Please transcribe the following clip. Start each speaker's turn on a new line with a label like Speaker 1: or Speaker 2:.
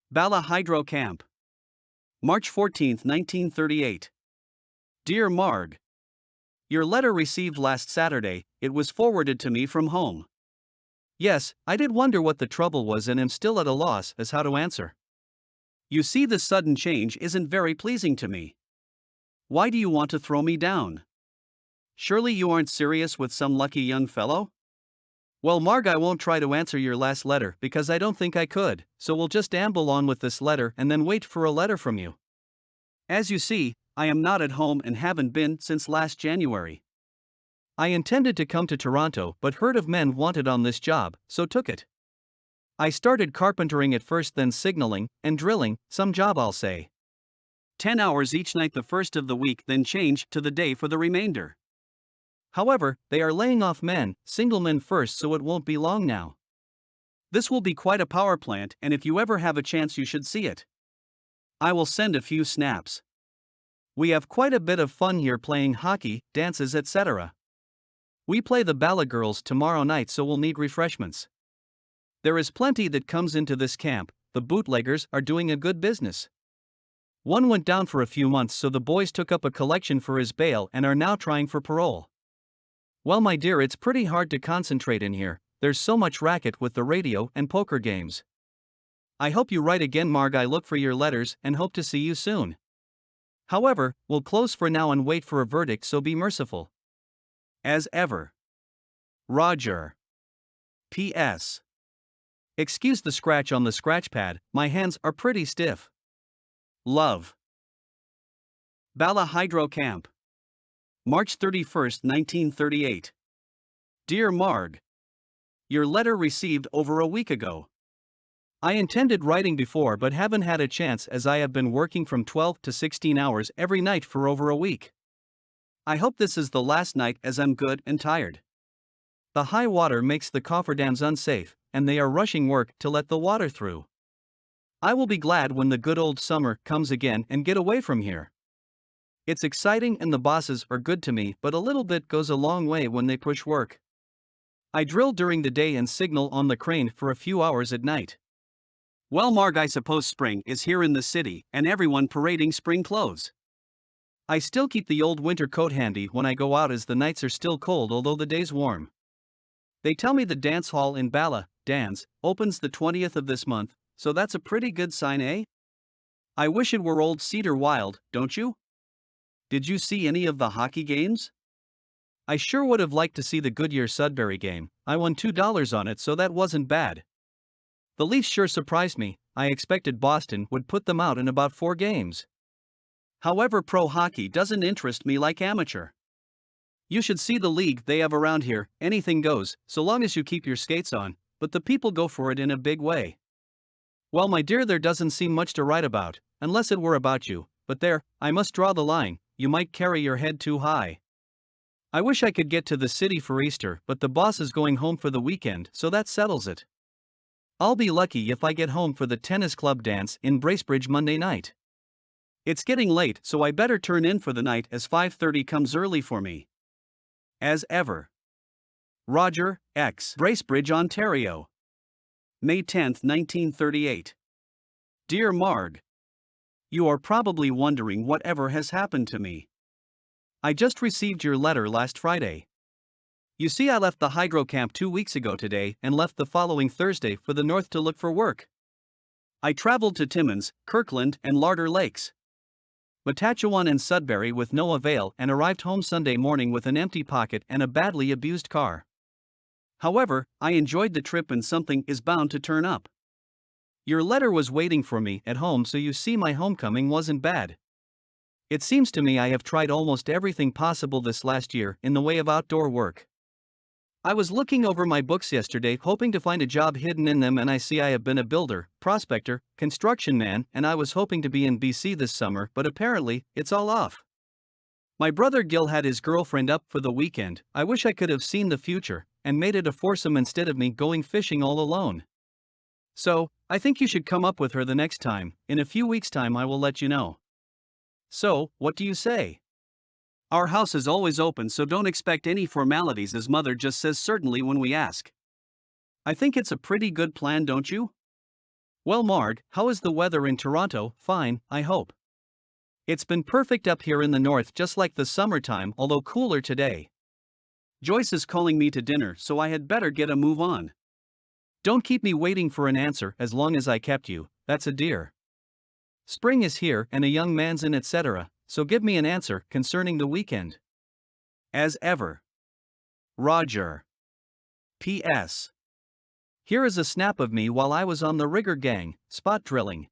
Speaker 1: Bala Hydro Camp. March 14, 1938. Dear Marg. Your letter received last Saturday, it was forwarded to me from home. Yes, I did wonder what the trouble was and am still at a loss as how to answer. You see, this sudden change isn't very pleasing to me. Why do you want to throw me down? Surely you aren't serious with some lucky young fellow? Well, Marg, I won't try to answer your last letter because I don't think I could, so we'll just amble on with this letter and then wait for a letter from you. As you see, I am not at home and haven't been since last January. I intended to come to Toronto but heard of men wanted on this job, so took it. I started carpentering at first, then signaling and drilling, some job I'll say. 10 hours each night the first of the week, then change to the day for the remainder. However, they are laying off men, single men first, so it won't be long now. This will be quite a power plant, and if you ever have a chance you should see it. I will send a few snaps. We have quite a bit of fun here playing hockey, dances, etc. We play the Bala Girls tomorrow night, so we'll need refreshments. There is plenty that comes into this camp, the bootleggers are doing a good business. One went down for a few months, so the boys took up a collection for his bail and are now trying for parole. Well, my dear, it's pretty hard to concentrate in here, there's so much racket with the radio and poker games. I hope you write again, Marg. I look for your letters and hope to see you soon. However, we'll close for now and wait for a verdict, so be merciful. As ever. Roger. P.S. Excuse the scratch on the scratch pad, my hands are pretty stiff. Love. Bala Hydro Camp. March 31, 1938. Dear Marg. Your letter received over a week ago. I intended writing before but haven't had a chance as I have been working from 12 to 16 hours every night for over a week. I hope this is the last night as I'm good and tired. The high water makes the cofferdams unsafe, and they are rushing work to let the water through. I will be glad when the good old summer comes again and get away from here. It's exciting and the bosses are good to me, but a little bit goes a long way when they push work. I drill during the day and signal on the crane for a few hours at night. Well, Marg, I suppose spring is here in the city and everyone parading spring clothes. I still keep the old winter coat handy when I go out as the nights are still cold although the days warm. They tell me the dance hall in Bala, Dans, opens the 20th of this month, so that's a pretty good sign, eh? I wish it were old Cedar Wild, don't you? Did you see any of the hockey games? I sure would have liked to see the Goodyear-Sudbury game. I won $2 on it, so that wasn't bad. The Leafs sure surprised me. I expected Boston would put them out in about 4 games. However, pro hockey doesn't interest me like amateur. You should see the league they have around here. Anything goes, so long as you keep your skates on, but the people go for it in a big way. Well, my dear, there doesn't seem much to write about, unless it were about you, but there, I must draw the line, you might carry your head too high. I wish I could get to the city for Easter, but the boss is going home for the weekend, so that settles it. I'll be lucky if I get home for the tennis club dance in Bracebridge Monday night. It's getting late, so I better turn in for the night as 5:30 comes early for me. As ever. Roger, X. Bracebridge, Ontario. May 10, 1938. Dear Marg. You are probably wondering whatever has happened to me. I just received your letter last Friday. You see, I left the hydro camp 2 weeks ago today and left the following Thursday for the north to look for work. I traveled to Timmins, Kirkland, and Larder Lakes, Matachewan and Sudbury with no avail, and arrived home Sunday morning with an empty pocket and a badly abused car. However, I enjoyed the trip and something is bound to turn up. Your letter was waiting for me at home, so you see my homecoming wasn't bad. It seems to me I have tried almost everything possible this last year in the way of outdoor work. I was looking over my books yesterday hoping to find a job hidden in them, and I see I have been a builder, prospector, construction man, and I was hoping to be in BC this summer, but apparently, it's all off. My brother Gil had his girlfriend up for the weekend. I wish I could have seen the future and made it a foursome instead of me going fishing all alone. So, I think you should come up with her the next time. In a few weeks' time I will let you know. So, what do you say? Our house is always open, so don't expect any formalities, as Mother just says certainly when we ask. I think it's a pretty good plan, don't you? Well, Marg, how is the weather in Toronto? Fine, I hope. It's been perfect up here in the north, just like the summertime, although cooler today. Joyce is calling me to dinner, so I had better get a move on. Don't keep me waiting for an answer as long as I kept you, that's a dear. Spring is here and a young man's in, etc., so give me an answer concerning the weekend. As ever. Roger. P.S. Here is a snap of me while I was on the rigger gang, spot drilling.